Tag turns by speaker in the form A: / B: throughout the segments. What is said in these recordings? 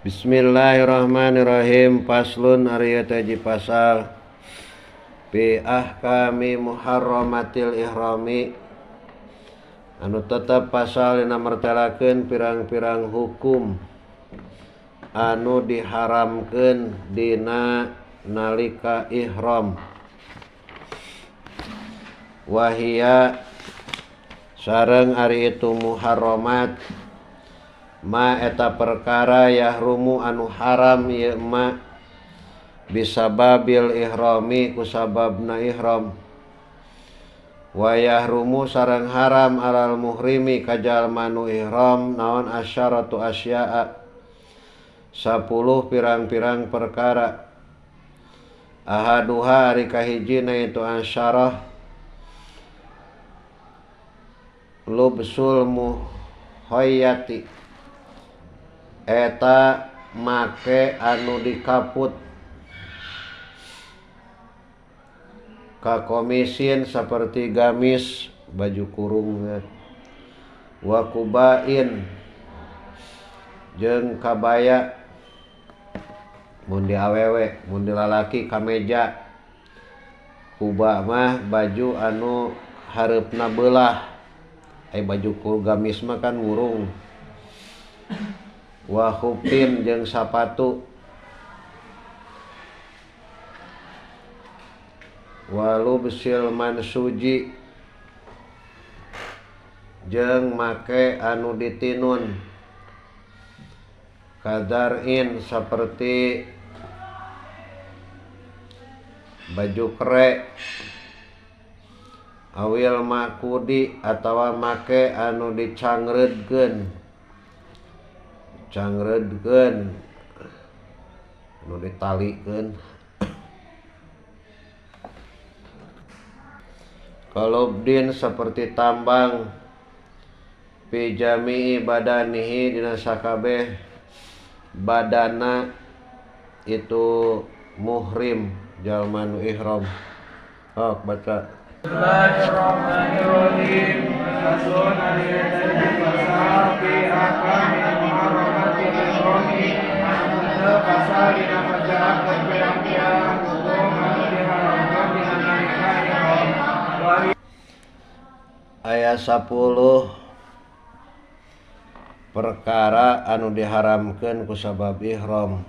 A: Bismillahirrahmanirrahim. Paslun ari teh hiji pasal fi ahkami muharramatil ihrami, anu tetep pasal dina martelakeun pirang-pirang hukum anu diharamkeun dina nalika ihram. Wahia sareng ari itu muharramat ma eta perkara yahrumu anu haram ieu ma bisababil ihrami kusababna ihram. Wa yahrumu sareng haram alal muhrimi kajalma nu ihram naon asyaratu asya'a 10 pirang-pirang perkara. Ahaduha ari kahijina itu asyarah lubsul muhoyati, eta make anu dikaput kakomisin seperti gamis baju kurung, wa kubain jeung kabaya mun di awewe, mun di lalaki kameja. Kuba mah baju anu hareupna beulah, baju kurung gamis mah kan ngurung. Wa khufin jeung sapatu, wa lubsil mansuji jeung make anu ditinun, kadarin seperti baju kere, awil makudi atawa make anu dicangreudkeun, anu ditalikeun. Kalubdin seperti tambang, fi jami'i badanihi dina sakabeh badana itu muhrim jalma nu ihram. Baca. Bismillahirrahmanirrahim. Faslun ari eta pasal fi ahkami muharramatil ihrami, anu pasal dina masyarakat pirang-pirang hukum anu diharamkeun dina nalika ihram. Aya 10 perkara anu diharamkeun ku sabab ihram.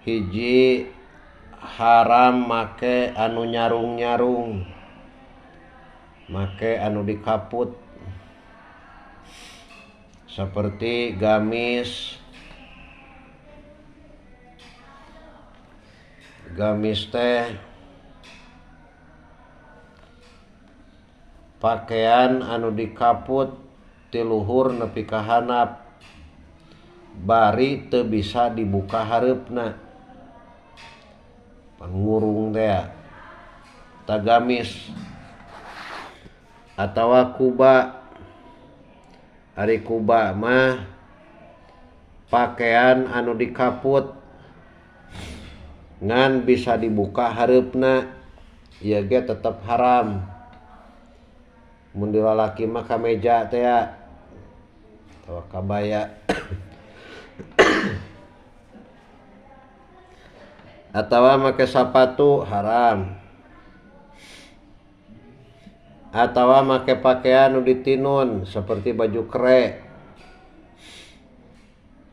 A: Hiji, haram make anu nyarung-nyarung, make anu dikaput seperti gamis. Gamis teh pakaian anu dikaput ti luhur nepi ka handap, bari teu bisa dibuka hareupna, pangurung teh ta gamis. Atawa kuba, ari kuba mah pakaian anu dikaput ngan bisa dibuka hareupna, ieu ge tetep haram. Mun di lalaki mah kameja teh atawa kabaya. Atawa make sapatu haram. Atawa make pakaian nu ditinun seperti baju kere.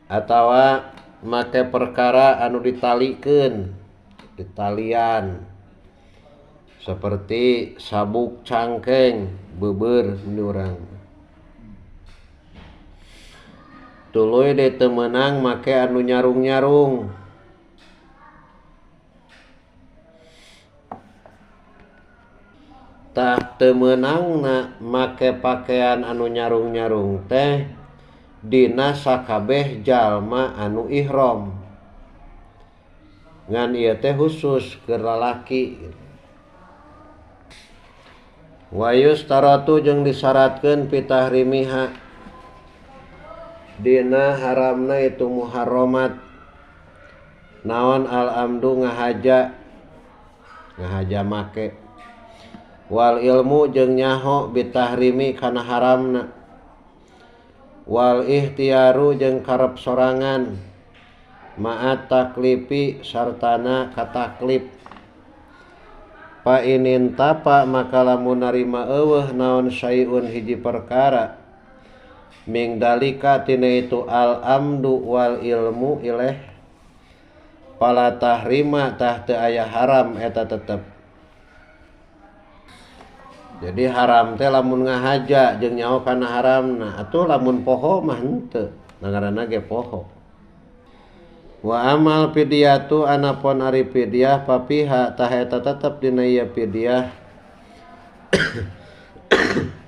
A: Atawa make perkara anu ditalikeun, ditalian seperti sabuk cangkeng, beubeur mun urang. Tuluy deui teu meunang make anu nyarung-nyarung. Tah teu meunangna make pakaian anu nyarung-nyarung teh dina sakabeh jalma anu ihram. Ngan ieu teh khusus ke lalaki. Wa yustaratu jeung disyaratkeun fi tahrimiha dina haramna itu muharramat naon al amdu ngahaja make
B: wal ilmu jeung nyaho bitahrimi kana haramna, wal ihtiyaru jeung karep sorangan, ma'at taklifi sartana kataklif. Pa inin tapa maka lamun narima eueuh naon syai'un hiji perkara, ming dalika tina itu al amdu wal ilmu ileh, pala tahrima tah teu aya haram eta tetep. Jadi haram teh lamun ngahaja jeung nyaho kana haramna, atuh lamun poho mah henteu, ngaranna ge poho. Wa amal fidyatu anapun ari fidyah papiha tah eta tetep dina ieu fidyah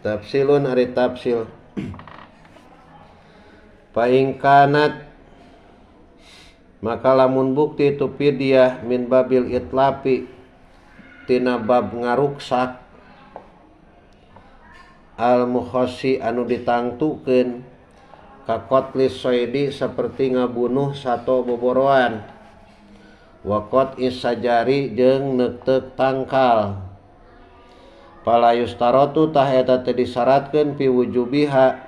B: tafsilun ari tafsil. Fa in kanat maka lamun bukti itu fidyah min babil itlafi tina bab ngaruksak al mukhossi anu ditangtukeun ka qatlis soidi saperti ngabunuh sato boboroan, wa qat'is sajari jeung neuteuk tangkal. Pala yustarotu tah eta teu disyaratkeun fi wujubiha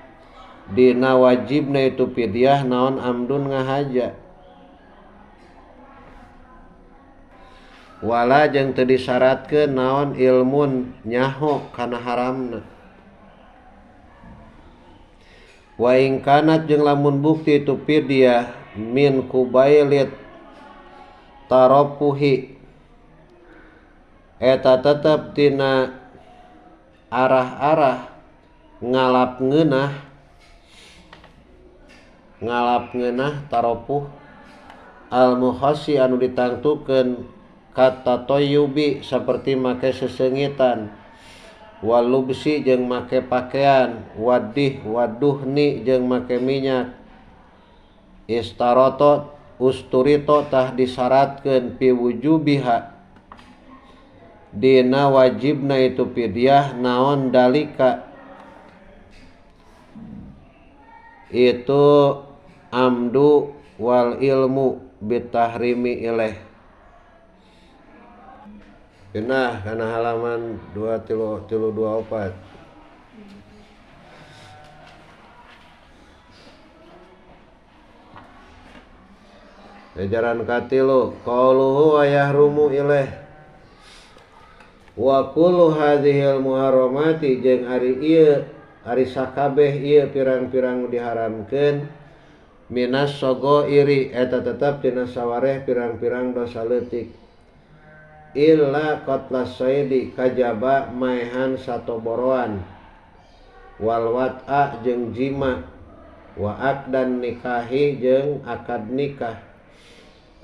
B: dina wajibna itu fidyah naon amdun ngahaja, wala jeung teu disyaratkeun naon ilmun nyaho kana haramna. Wa in kanat jeung lamun bukti itu fidyah min kubailit tarapuhi eta tetep tina arah-arah ngalap ngeunah tarapuh al mukhassi anu ditangtukeun kata toyubi saperti make sesengitan, walubsi jeung make pakaian, waduhni jeung make minyak, istaroto usturito tah disyaratkeun fi wujubiha dina wajibna itu fidyah naon dalika itu amdu wal ilmu bitahrimi ileh. Nah, kana halaman 2324. Ajaran katilu qauluhu wa yahrumu ilaih wa kullu hadhil muharramati jeung ari sakabeh ieu pirang-pirang diharamkeun minas sogoiri eta tetep tina sawareh pirang-pirang dosa leutik, illa qatlas saidi kajaba maehan sato boroan, wal wat'a jeung jima, wa aqdan nikahi jeung akad nikah.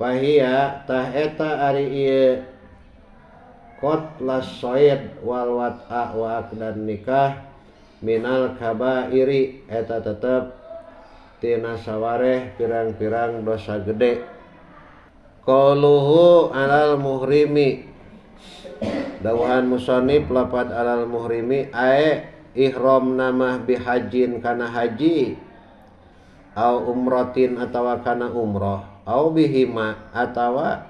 B: Fahiya tah eta ari ieu qatlas said wal wat'a wa aqdan nikah minal kabairi eta tetep tina sawareh pirang-pirang dosa gede. Qauluhu alal muhrimi dawuhan musannif lapad alal muhrimi ae ihram namah bihajin kana haji au umratin atawa kana umrah au bihima atawa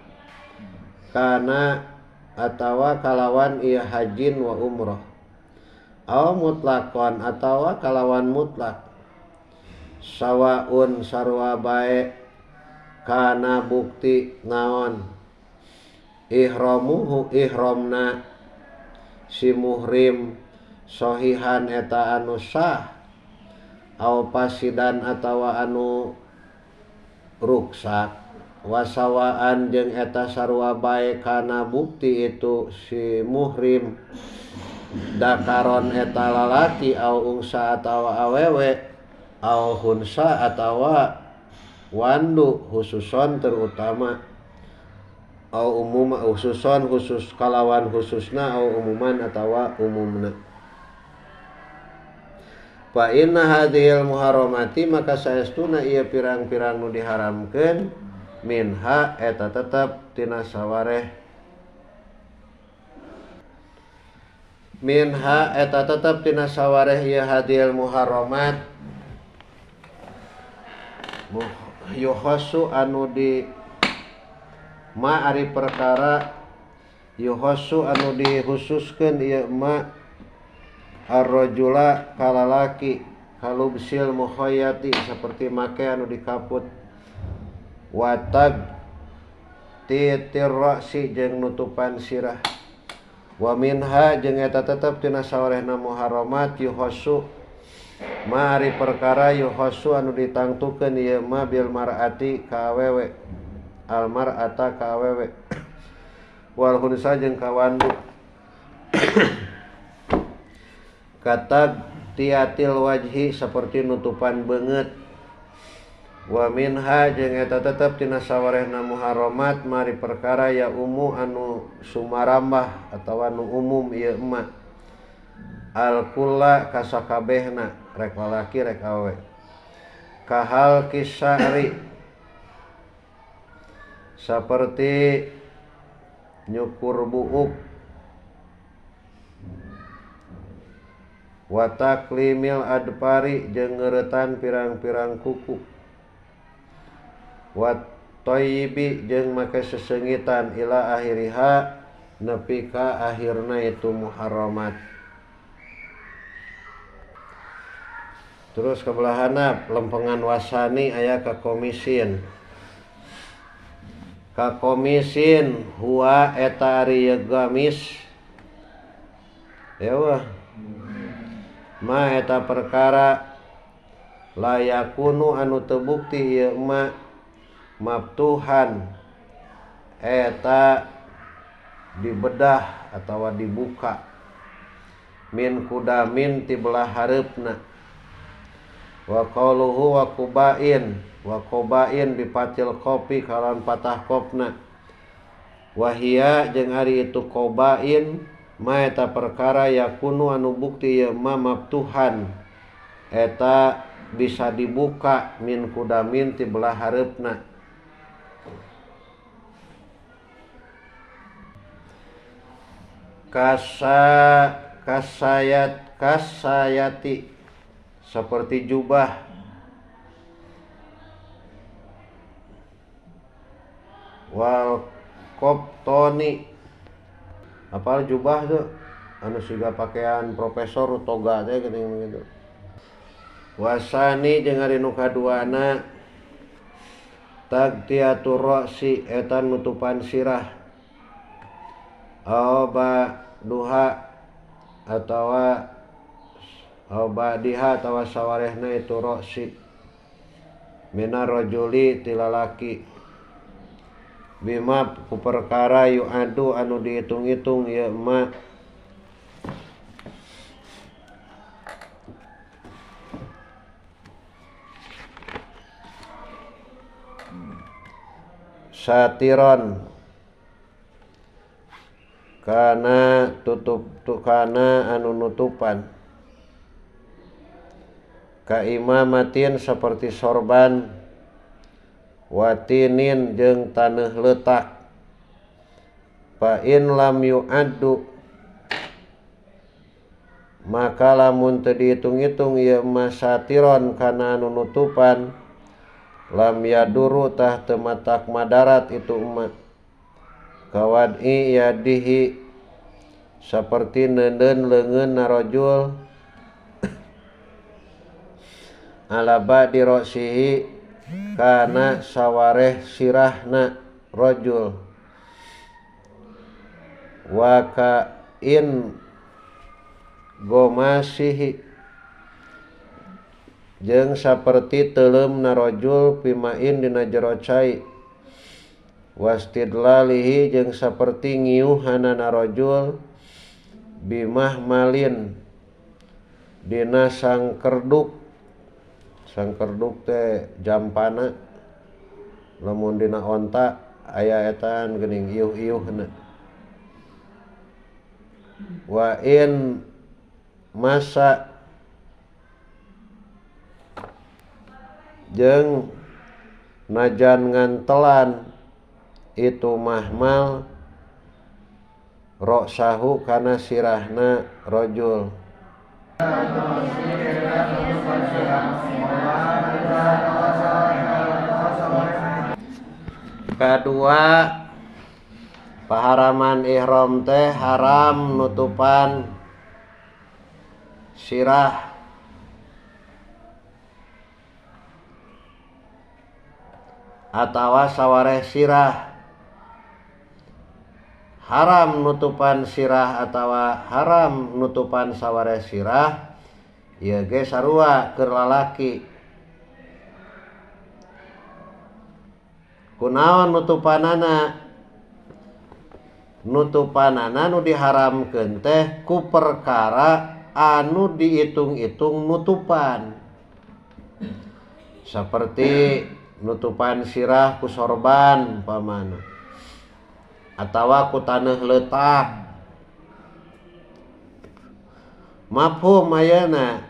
B: kalawan ieu hajin wa umrah au mutlaqan atawa kalawan mutlak sawaun sarua bae kana bukti naon ihramuhu ihramna si muhrim sahihan eta anu sah au pasidan atawa anu ruksak, wasawaan jeung eta sarua bae kana bukti itu si muhrim dakaron eta lalaki au ungsa atawa awewe au hunsa atawa wandu khususon terutama au umum khususon khusus kalawan khususna au umuman atawa umumna. Fa inna hadhil muharramati maka saestuna ieu pirang-pirang nu diharamkeun minha eta tetep tina sawareh ieu hadhil muharramat yukhassu anu di ma ari perkara yuhassu anu dihususkeun ieu ma ar-rajula kalalaki kalubsil mukhayyati saperti make anu dikaput watag titir ra'si jeung nutupan sirah wa minha jeung eta tetep tina sawarehna muharramat yuhassu ma ari perkara yuhassu anu ditangtukeun ieu ma bil mar'ati ka awewe al mar'ata ka awewe wal hunsa jeung kawandu katag tiatil wajhi saperti nutupan beungeut wa minha jeung eta tetep tina sawarehna muharramat mari perkara ya umu anu sumarambah atawa anu umum ieu emak al kulla kasakabehna rek lalaki rek awewe kahal kisari saperti nyukur buuk wa taklimil adpari jeung ngeuretan pirang-pirang kuku wa thayyibi jeung make sesengitan ila akhiriha nepi ka akhirna itu muharramat. Terus kabelahana lempengan wasani aya ka komisin. Ka komisin huwa eta ari gamis. Ewa. Ma eta perkara layakunu anu teu bukti ieu ma maftuhan eta dibedah atawa dibuka min kudamin ti belah hareupna wa qauluhu wa qubain bipatil kopi kalawan patah kopna wahia jeung ari itu qubain ma eta perkara yakunu anu bukti ieu ma maftuhan eta bisa dibuka min kudamin ti belah hareupna kasayati seperti jubah wal koptoni apal jubah tuh anu siga pakaian profesor toga teh geuning gitu wasani jeung ari nu kaduana tagtiatur ra'si eta nutupan sirah Auba duha atawa auba diha atawa sawarehna itu roksi minar rajuli tilalaki bima ku perkara yu'adu anu dihitung-hitung ya ma satiron kana tutup tukana anu nutupan ka imamatin seperti sorban watinin jeung taneuh leutak fa in lam yu'addu maka lamun teu dihitung-hitung ieu masatiron kana anu nutupan lam yaduru tah teu matak madarat itu umat kawad'i yadihi seperti neudeun leungeun narojul ala ba'di ra'sihi kana sawareh sirahna rajul wa ka in gomasihi jeung saperti teuleum narojul pimain dina jero cai wastidlalihi jeung saperti ngiuhana narojul bimahmalin dina sangkerduk teh jampana lamun dina onta aya etan geuning iuh-iuhna wa in masa jeung najan ngantelan itu mahmal roksahu kana sirahna rojul kadua Paharaman ihram teh haram nutupan sirah atawa sawareh sirah. Haram nutupan sirah atawa haram nutupan sawareh sirah ieu ge sarua keur lalaki. Kunaon nutupanana? Nutupanana nu diharamkeun teh ku perkara anu diitung-itung nutupan. Saperti nutupan sirah ku sorban umpamana atawa ku taneuh leutak. Mafhum ayeuna.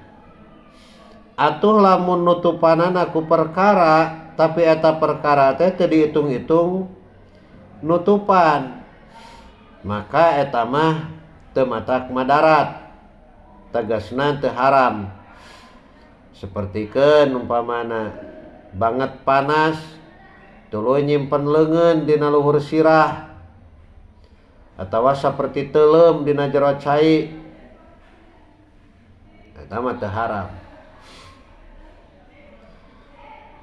B: Atuh lamun nutupanana ku perkara tapi eta perkara teh teu diitung-itung nutupan, maka eta mah teu matak madarat, tegasna teu haram. Sapertikeun umpamana banget panas tuluy nyimpen leungeun dina luhur sirah atawa saperti teuleum dina jero cai, eta mah teu haram.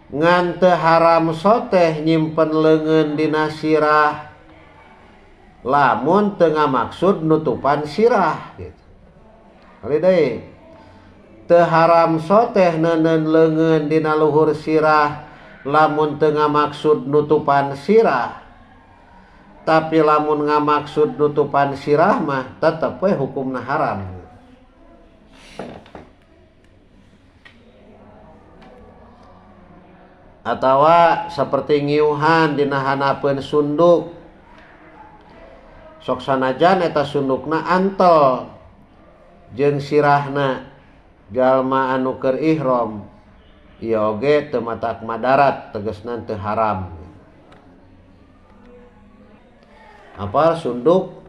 B: Ngan teu haram soteh nyimpen leungeun dina sirah lamun teu ngamaksud nutupan sirah gitu. Kali deui. Teu haram soteh neuneun leungeun dina luhur sirah lamun teu ngamaksud nutupan sirah. Tapi lamun ngamaksud nutupan sirah mah tetep we hukumna haram. Atawa saperti ngiuhan dina hanapeun sunduk. Sok sanajan eta sundukna antel jeung sirahna jalma anu keur ihram, ieu oge teu matak madarat, tegasna teu haram. Apa sunduk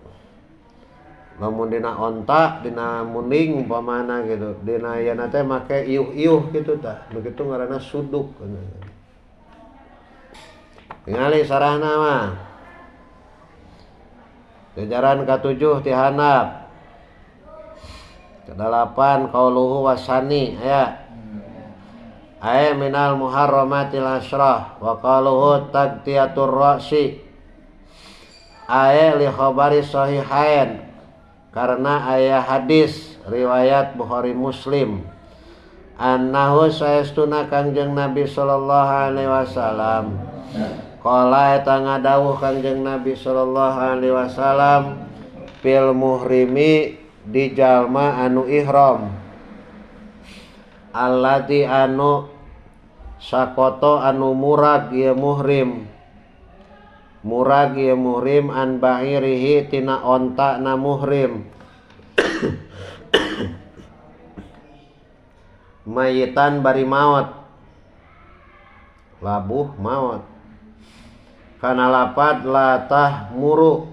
B: lamun dina onta, dina muning umpamana gitu, dina yeuna teh make iuh-iuh kitu tah, nu kitu ngaranna sunduk. Tingali sarahna mah jajaran ka-7 ti handap. Ke-8 qauluhu wasani aya. Ay minal muharramatil asyrah wa qauluhu tagtiyatur ra'si. Ay li khabari sahihain karena aya hadis riwayat Bukhari Muslim annahu saestuna Kangjeng Nabi sallallahu alaihi wasallam qala eta ngadawuh Kangjeng Nabi sallallahu alaihi wasallam fil muhrimi di jalma anu ihram allati anu sakoto anu murag ieu muhrim an ba'irihi tina onta na muhrim mayitan bari maot labuh maot kana lapad latah muru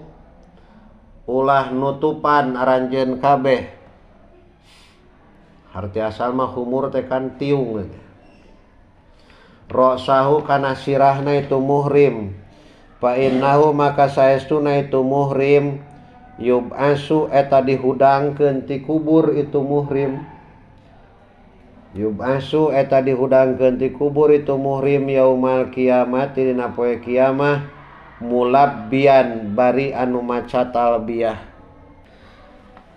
B: ulah nutupan aranjeun kabeh. Arti asal mah humur teh kan tiung. Ra'sahu kana sirahna itu muhrim. Fa innahu maka saestuna itu muhrim yub'asu eta dihudangkeun ti kubur itu muhrim. Yub'asu eta dihudangkeun ti kubur itu muhrim yaumal kiamat dina poe kiamah mulabbian bari anu maca talbiyah.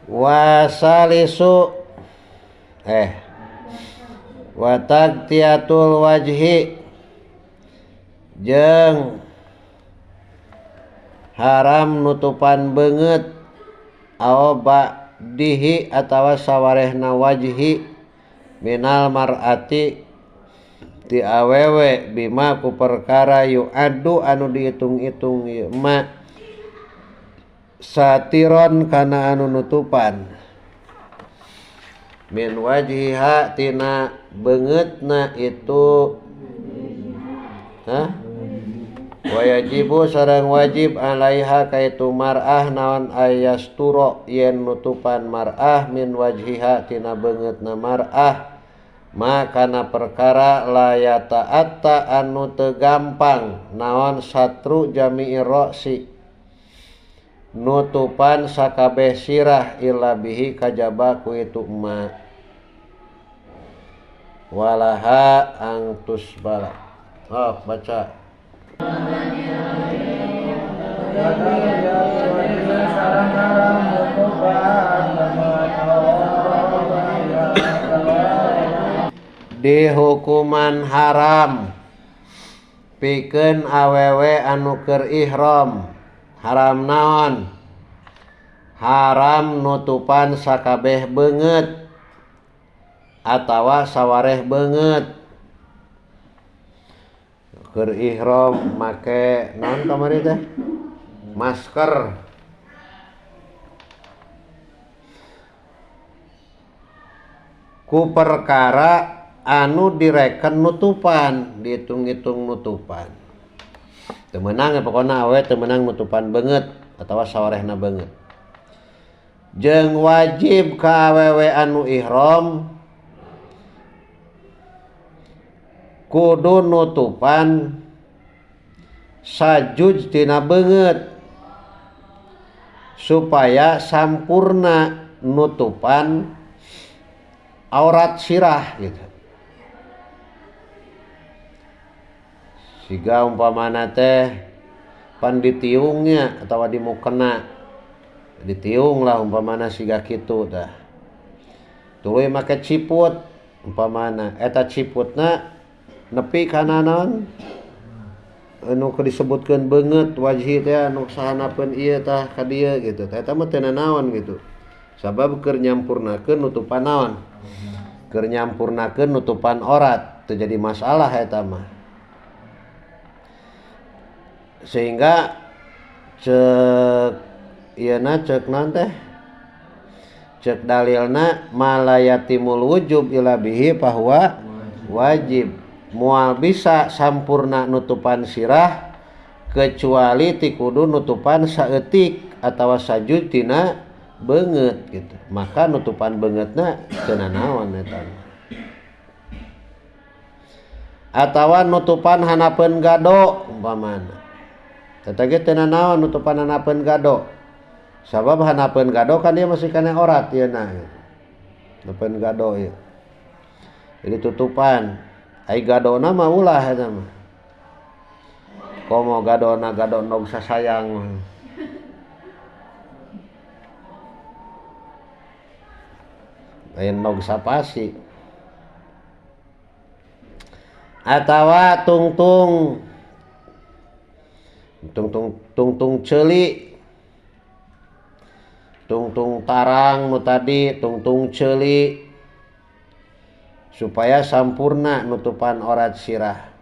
B: Wasalisu wa tagtiyatul wajhi jeung haram nutupan beungeut aoba dihi atawa sawarehna wajhi minal mar'ati ti awewe bima ku perkara yu'addu anu diitung-itung ieu ma satiron kana anu nutupan min wajhiha tina beungeutna itu wajibu sareng wajib alaiha kaitu mar'ah naon ayasturo yen nutupan mar'ah min wajhiha tina beungeutna mar'ah makana perkara layata atta anu teu gampang naon satru jami'i ra'si nutupan sakabeh sirah illa bihi kajaba ku itu emak walaha angtus bala. Oh baca di hukuman haram pikeun awewe anu keur ihram. Haram naon? Haram nutupan sakabeh beungeut atawa sawareh beungeut. Keur ihram make naon kamari teh? Masker. Ku perkara anu direken nutupan, dihitung-hitung nutupan. Teu meunang pokona awe teu meunang nutupan beungeut atawa sawarehna beungeut. Jeung wajib ka awewe anu ihram kudu nutupan sajuj tina beungeut supaya sampurna nutupan aurat sirah gitu. Siga umpamana teh pan ditiungnya atawa di mukena ditiung lah umpamana siga kitu tah. Tuluy make ciput umpamana eta ciputna nepi kana naon anu disebutkeun beungeut wajhi teh anu sahanapeun ieu tah ka dieu gitu. Eta mah teu naon gitu. Sabab keur nyampurnakeun nutupan naon? Keur nyampurnakeun nutupan aurat, teu jadi masalah eta mah. Sehingga cek ieuna cek naon teh? Cek dalilna malayatimul wujub ila bihi bahwa wajib. Moal bisa sampurna nutupan sirah kecuali ti kudu nutupan saeutik atawa sajud tina beungeut gitu. Maka nutupan beungeutna teu naon eta. Atawa nutupan hanapeun gado umpamana. Eta ge teu naon nutupan hanapeun gado. Sabab hanapeun gado kan dia masih kana aurat yeuna. Hanapeun gado ieu. Jadi tutupan ai gadona mah ulah eta mah. Komo gadona gado nog sasayang. Lain nog sapasi. Atawa tungtung ceuli. Tungtung tarang nu tadi tungtung ceuli. Supaya sampurna nutupan aurat sirah.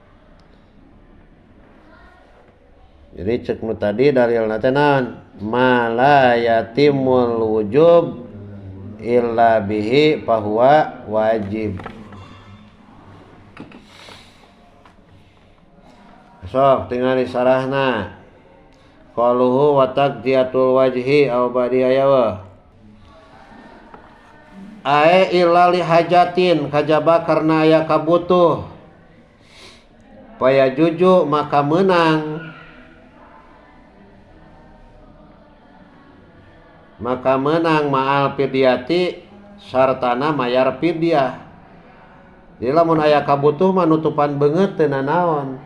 B: Jadi cek nu tadi dalilna teh naon? Ma yatimul wujub illa bihi fahuwa wajib. Sok tinggal disarahna. Qaluhu wa taqdiyatul wajhi aw badiyawa. Ae illa li hajatin kajaba karena aya kabutuh. Paya juju maka menang. Maka menang ma'al fidyati sartana mayar fidyah. Jadi lamun aya kabutuh mah nutupan beungeut teu naon.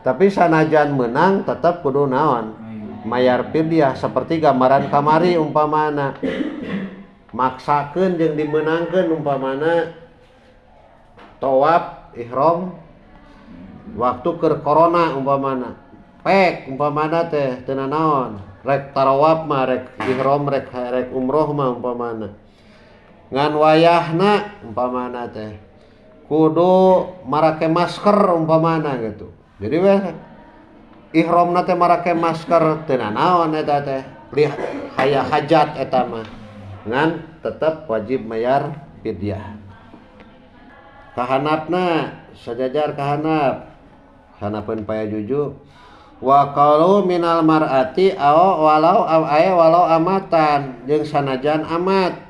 B: Tapi sanajan menang tetap kudu naon? Mayar fidyah seperti gambaran kamari umpamana. Maksakeun jeung dimenangkeun umpamana tawaf ihram waktu keur corona umpamana. Pek umpamana teh teu naon. Rek tarawaf mah rek ihram rek umroh mah umpamana. Ngan wayahna umpamana teh kudu marake masker umpamana gitu. Jadi weh ihramna teh marake masker teu naon eta teh. Haya hajat eta mah. Ngan tetap wajib mayar fidyah. Kahanapna sajajar kahanap. Hanapeun paya juju. Wa qalu minal mar'ati aw walau amatan jeung sanajan amat.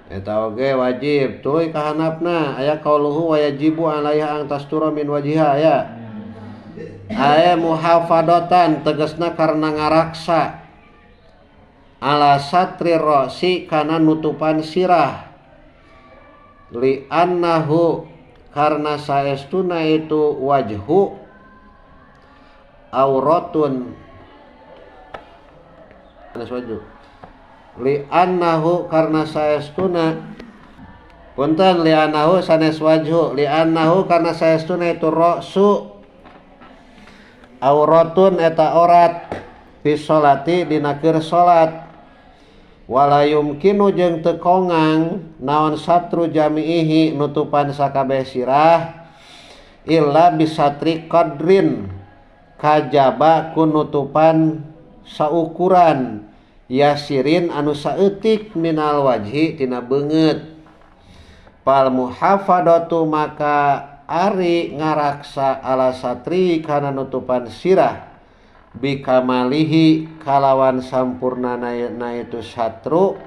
B: Eta oge wajib. Tuluy kahanapna aya qauluhu wa yajibu alaiha ang tastura min wajhiha aya. muhafadatan tegasna karena ngaraksa ala satri rosi kana nutupan sirah li annahu karena saestuna itu wajhu auratun li annahu karena saestuna punten li annahu sanes wajhu li annahu karena saestuna itu ra'su auratun eta orat fi sholati dina keur salat wala yumkinu jeung teu kongang naon satru jami'ihi nutupan sakabeh sirah illa bisatri qadrin kajaba ku nutupan saukuran yasirin anu saeutik minal wajhi tina beungeut pal muhafadatu maka ari ngaraksa ala satri kana nutupan sirah bikamalihi kalawan sampurnana itu satru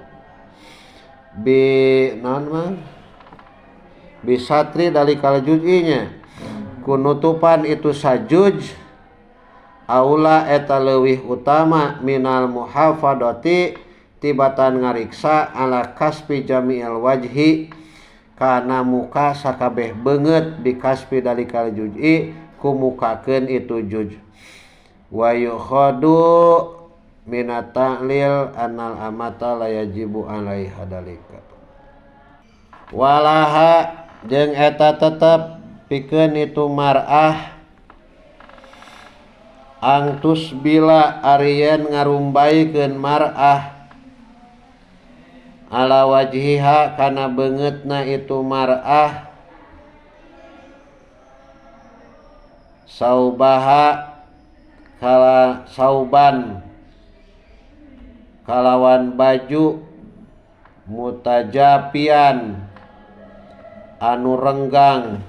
B: bisatri dalikal juz'inya kunutupan itu sajuj aula eta leuwih utama minal muhafadati tibatan ngariksa ala kaspi jami'il wajhi kana muka sakabeh beungeut bikaspi dalikal juz'i kumukakeun itu juj wa yukhadu minat ta'lil annal amata la yajibu alaiha dalika walaha jeung eta tetep pikeun itu mar'ah angtus bila arieun ngarumbaikeun mar'ah ala wajhiha kana beungeutna itu mar'ah saubaha kala sauban kalawan baju mutajapian anu renggang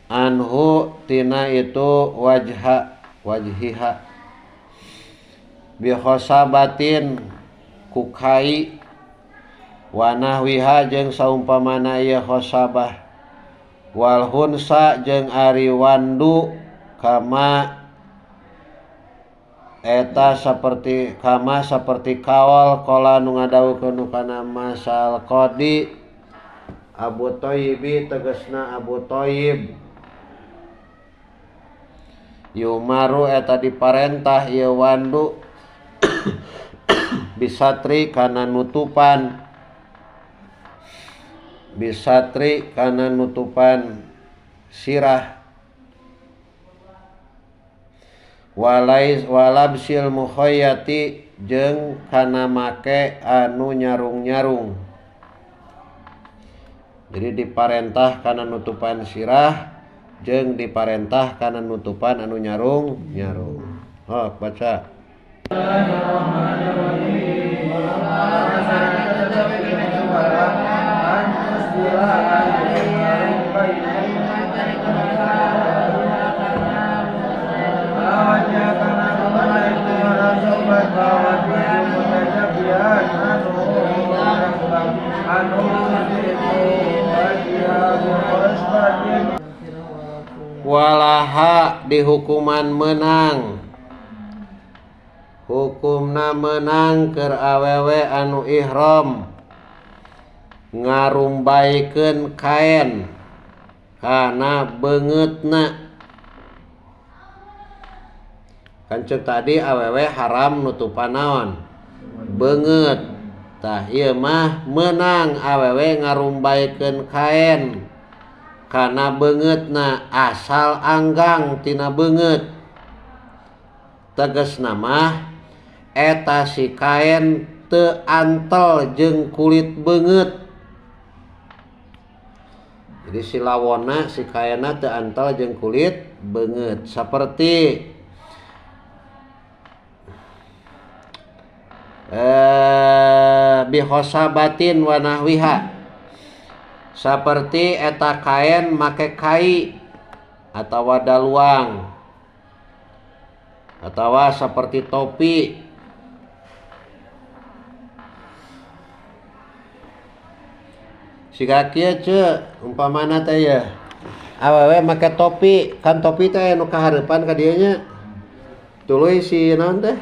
B: anhu tina itu wajhiha bi khosabatin kukai wa nahwiha jeung saumpamana ieu khosabah wal hunsa jeung ari wandu kama eta saperti kawal qala nu ngadawukeun kana masal qadi Abu Thayyibi tegasna Abu Thayyib yumaru eta diparentah ieu wandu bisatri kana nutupan sirah walabsil mukhayyati jeung kana make anu nyarung-nyarung. Jadi diparentah kana nutupan sirah jeung diparentah kana nutupan anu nyarung-nyarung. Oh, baca. Walaha di hukuman menang hukumna menang keur awewe anu ihram ngarumbaikeun kaen kana beungeutna kan ceuk tadi awewe haram nutupan naon beungeut tah ieu mah menang awewe ngarumbaikeun kaen kana beungeutna asal anggang tina beungeut tegasna mah eta si kaen teu antel jeung kulit beungeut. Jadi si lawonna si kaenna teu antel jeung kulit beungeut saperti bihosabatin wa nahwiha saperti eta kaen make kai atawa daluang atawa saperti topi siga kieu umpamana teh ya awewe make topi kan topi teh anu kahareupan ka dieu nya tuluy si naon teh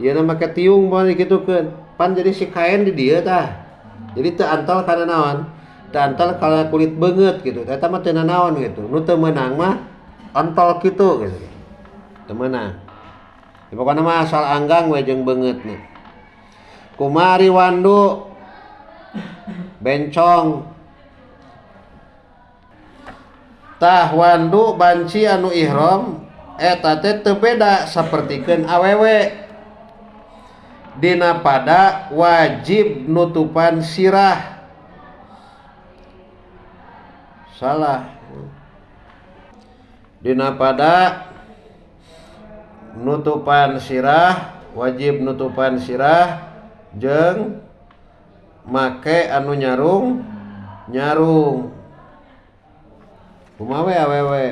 B: ieu make tiung moal digitukeun pan jadi si kain di dieu tah jadi teu antal kana naon teu antal kana kulit beungeut gitu eta mah teu nanaon gitu nu teu meunang mah antol kitu gitu teu meunang pokona mah asal anggang we jeung beungeutna kumari wandu bencong tah wandu banci anu ihram eta teh teu beda sapertikeun awewe dina pada wajib nutupan sirah salah dina pada nutupan sirah wajib nutupan sirah jeung make anu nyarung kumaha we awewe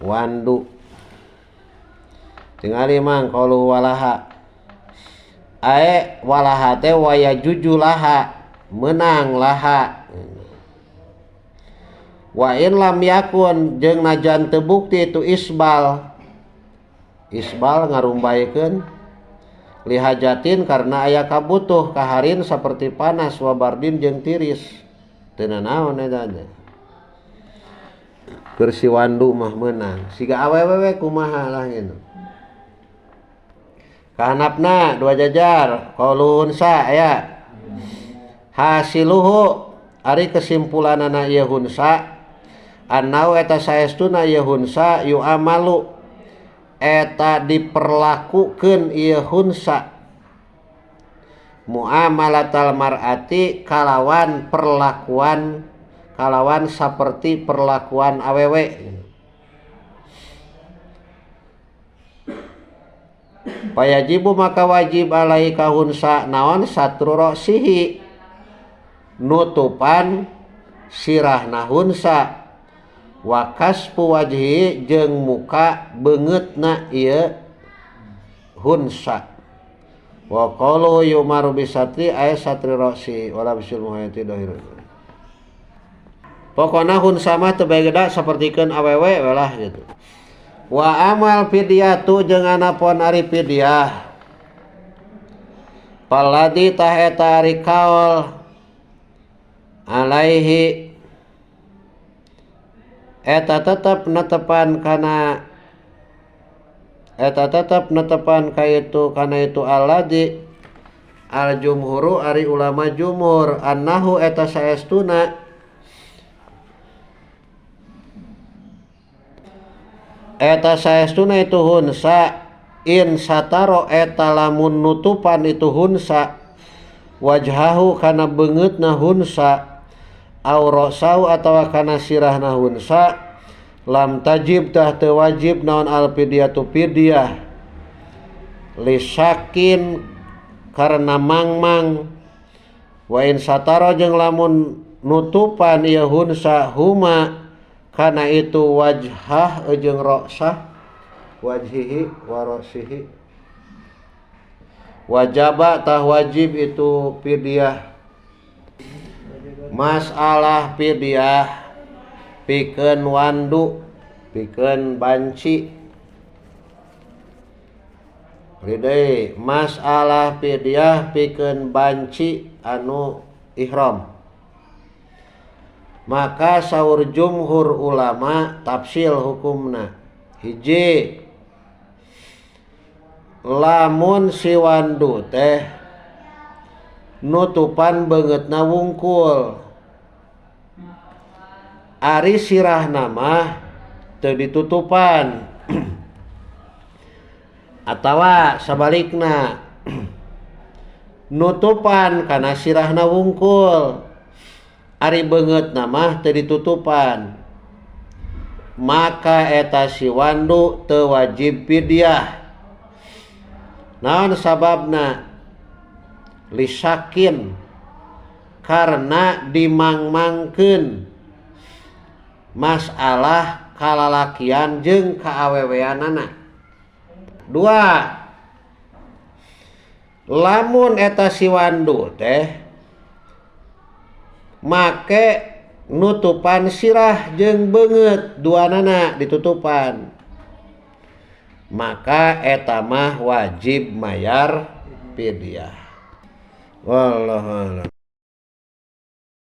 B: wandu tingali mang qalu walaha ae walaha teh waya juju laha menang laha wa in lam yakun jeung najan teu bukti itu isbal ngarumbaikeun lihajatin karena aya kabutuh kaharin saperti panas wabardin jeung tiris teu nanaon eta teh keur si wandu mah meunang siga awewe kumaha lah gitu kahanapna dua jajar qaulun sa aya hasiluhu ari kesimpulanana ieu hunsa annau eta saestuna ieu hunsa yu'amalu eta diperlakukeun ieu hunsa muamalatal mar'ati kalawan saperti perlakuan awewe payajibu maka wajib alai kahunsa naon satru ra'sihi nutupan sirahna hunsa wa kaspu wajhi jeung muka beungeutna ieu hunsa wa qalu yumaru bisatri ay satri ra'si wala bisul muhayyati dahirun pokona hunsa mah teu beda sapertikeun awewe lah gitu wa amal fidyatu jeung anapun ari fidyah paladi tah eta ari kaol alaihi eta tetep netepan ka itu kana itu aladi al jumhuru ari ulama jumhur annahu eta saestuna itu hunsa in sataro eta lamun nutupan itu hunsa wajhahu kana beungeutna hunsa aw ra'sau atawa kana sirahna hunsa lam tajib tah teu wajib naon al fidyatu fidyah lisakin karena mangmang wa in sataro jeung lamun nutupan ieu hunsa huma kana itu wajhah jeung ra'sah wajhihi wa ra'sihi wajaba tah wajib itu fidyah masalah fidyah pikeun wandu pikeun banci ridai masalah fidyah pikeun banci anu ihram maka saur jumhur ulama tafsil hukumna hiji lamun si wandu teh nutupan beungeutna wungkul ari sirahna mah teu ditutupan atawa sabalikna nutupan kana sirahna wungkul ari beungeutna mah teu ditutupan maka eta si wandu teu wajib fidyah naon sababna lisakin karena dimangmangkeun masalah kalalakian jeung kaaweweanana dua lamun eta si wandu teh make nutupan sirah jeung beungeut duanana ditutupan, maka eta mah wajib mayar fidyah. Wallahu a'lam.